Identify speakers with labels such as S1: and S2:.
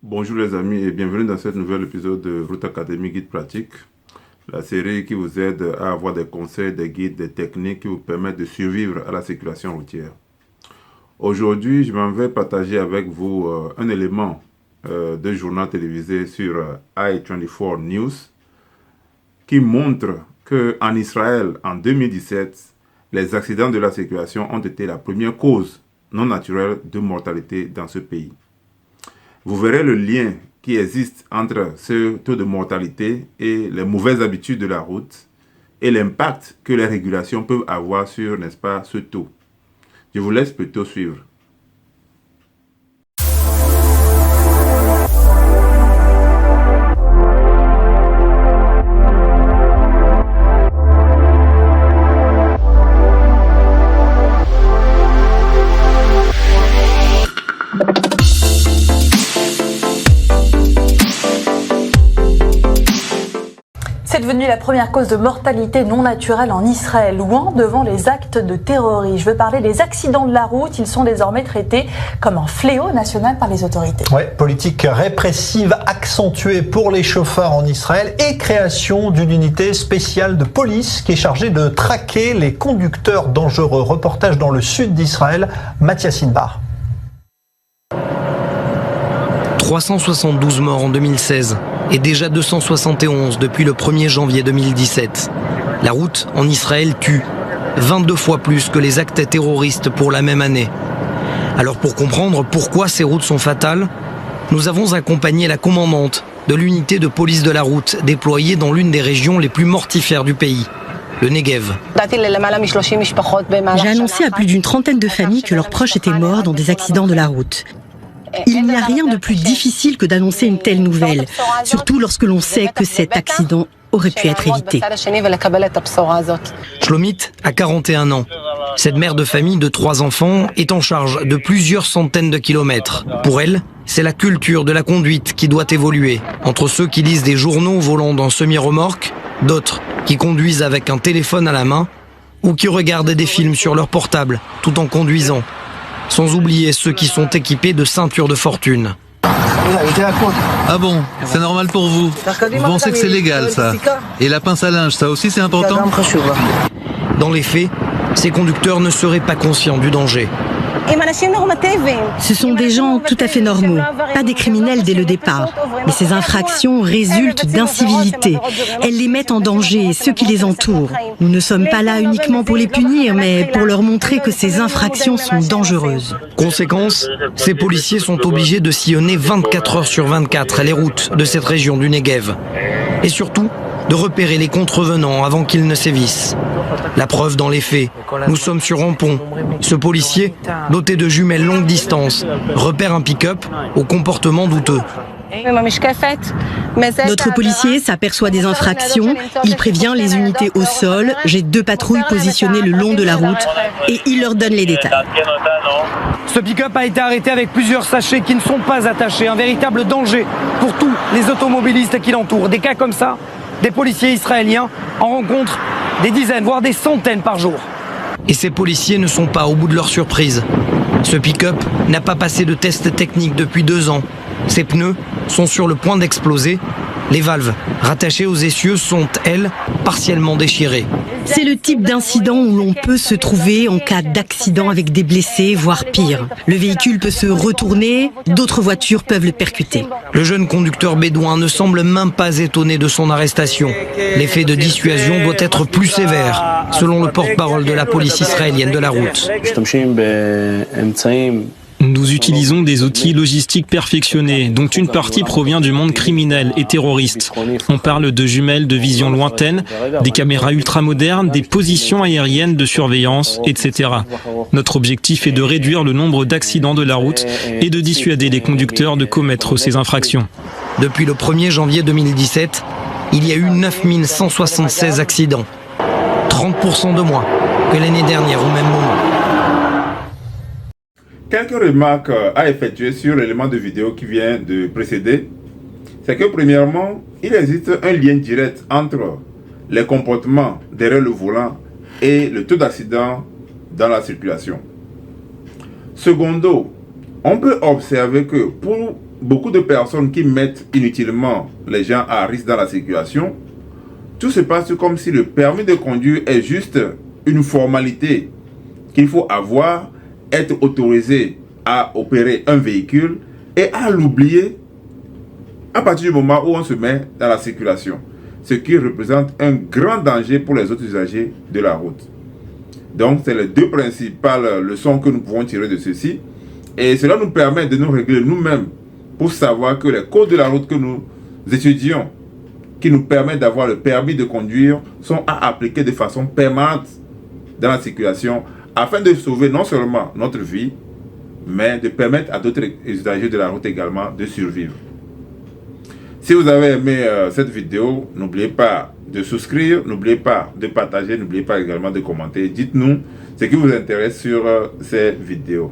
S1: Bonjour les amis et bienvenue dans ce nouvel épisode de Route Academy Guide Pratique, la série qui vous aide à avoir des conseils, des guides, des techniques qui vous permettent de survivre à la circulation routière. Aujourd'hui, je m'en vais partager avec vous un élément de journal télévisé sur i24 News qui montre qu'en Israël, en 2017, les accidents de la circulation ont été la première cause non naturelle de mortalité dans ce pays. Vous verrez le lien qui existe entre ce taux de mortalité et les mauvaises habitudes de la route et l'impact que les régulations peuvent avoir sur, n'est-ce pas, ce taux. Je vous laisse plutôt suivre.
S2: C'est devenu la première cause de mortalité non naturelle en Israël, loin devant les actes de terrorisme. Je veux parler des accidents de la route. Ils sont désormais traités comme un fléau national par les autorités.
S3: Ouais, politique répressive accentuée pour les chauffeurs en Israël et création d'une unité spéciale de police qui est chargée de traquer les conducteurs dangereux. Reportage dans le sud d'Israël, Mathias Inbar.
S4: 372 morts en 2016 et déjà 271 depuis le 1er janvier 2017. La route en Israël tue 22 fois plus que les actes terroristes pour la même année. Alors pour comprendre pourquoi ces routes sont fatales, nous avons accompagné la commandante de l'unité de police de la route déployée dans l'une des régions les plus mortifères du pays, le Negev.
S5: J'ai annoncé à plus d'une trentaine de familles que leurs proches étaient morts dans des accidents de la route. Il n'y a rien de plus difficile que d'annoncer une telle nouvelle, surtout lorsque l'on sait que cet accident aurait pu être évité.
S4: Shlomit a 41 ans. Cette mère de famille de 3 enfants est en charge de plusieurs centaines de kilomètres. Pour elle, c'est la culture de la conduite qui doit évoluer. Entre ceux qui lisent des journaux volant dans semi-remorque, d'autres qui conduisent avec un téléphone à la main ou qui regardent des films sur leur portable tout en conduisant. Sans oublier ceux qui sont équipés de ceintures de fortune.
S6: Ah bon, c'est normal pour vous. Vous pensez que c'est légal ça. Et la pince à linge, ça aussi c'est important.
S4: Dans les faits, ces conducteurs ne seraient pas conscients du danger.
S5: Ce sont des gens tout à fait normaux, pas des criminels dès le départ. Mais ces infractions résultent d'incivilité. Elles les mettent en danger, ceux qui les entourent. Nous ne sommes pas là uniquement pour les punir, mais pour leur montrer que ces infractions sont dangereuses.
S4: Conséquence, ces policiers sont obligés de sillonner 24 heures sur 24 les routes de cette région du Negev. Et surtout, de repérer les contrevenants avant qu'ils ne sévissent. La preuve dans les faits, nous sommes sur un pont. Ce policier, doté de jumelles longue distance, repère un pick-up au comportement douteux.
S5: Notre policier s'aperçoit des infractions, il prévient les unités au sol, j'ai 2 patrouilles positionnées le long de la route et il leur donne les détails.
S4: Ce pick-up a été arrêté avec plusieurs sachets qui ne sont pas attachés, un véritable danger pour tous les automobilistes qui l'entourent. Des cas comme ça, des policiers israéliens en rencontrent des dizaines, voire des centaines par jour. Et ces policiers ne sont pas au bout de leur surprise. Ce pick-up n'a pas passé de test technique depuis 2 ans. Ses pneus sont sur le point d'exploser. Les valves rattachées aux essieux sont, elles, partiellement déchirées.
S5: C'est le type d'incident où l'on peut se trouver en cas d'accident avec des blessés, voire pire. Le véhicule peut se retourner, d'autres voitures peuvent le percuter.
S4: Le jeune conducteur bédouin ne semble même pas étonné de son arrestation. L'effet de dissuasion doit être plus sévère, selon le porte-parole de la police israélienne de la route.
S7: Nous utilisons des outils logistiques perfectionnés, dont une partie provient du monde criminel et terroriste. On parle de jumelles de vision lointaine, des caméras ultramodernes, des positions aériennes de surveillance, etc. Notre objectif est de réduire le nombre d'accidents de la route et de dissuader les conducteurs de commettre ces infractions.
S4: Depuis le 1er janvier 2017, il y a eu 9176 accidents, 30% de moins que l'année dernière au même moment.
S1: Quelques remarques à effectuer sur l'élément de vidéo qui vient de précéder. C'est que premièrement, il existe un lien direct entre les comportements derrière le volant et le taux d'accident dans la circulation. Secondo, on peut observer que pour beaucoup de personnes qui mettent inutilement les gens à risque dans la circulation, tout se passe comme si le permis de conduire est juste une formalité qu'il faut avoir, être autorisé à opérer un véhicule et à l'oublier à partir du moment où on se met dans la circulation, ce qui représente un grand danger pour les autres usagers de la route. Donc, c'est les deux principales leçons que nous pouvons tirer de ceci. Et cela nous permet de nous régler nous-mêmes pour savoir que les codes de la route que nous étudions, qui nous permettent d'avoir le permis de conduire, sont à appliquer de façon permanente dans la circulation afin de sauver non seulement notre vie, mais de permettre à d'autres usagers de la route également de survivre. Si vous avez aimé cette vidéo, n'oubliez pas de souscrire, n'oubliez pas de partager, n'oubliez pas également de commenter. Dites-nous ce qui vous intéresse sur ces vidéos.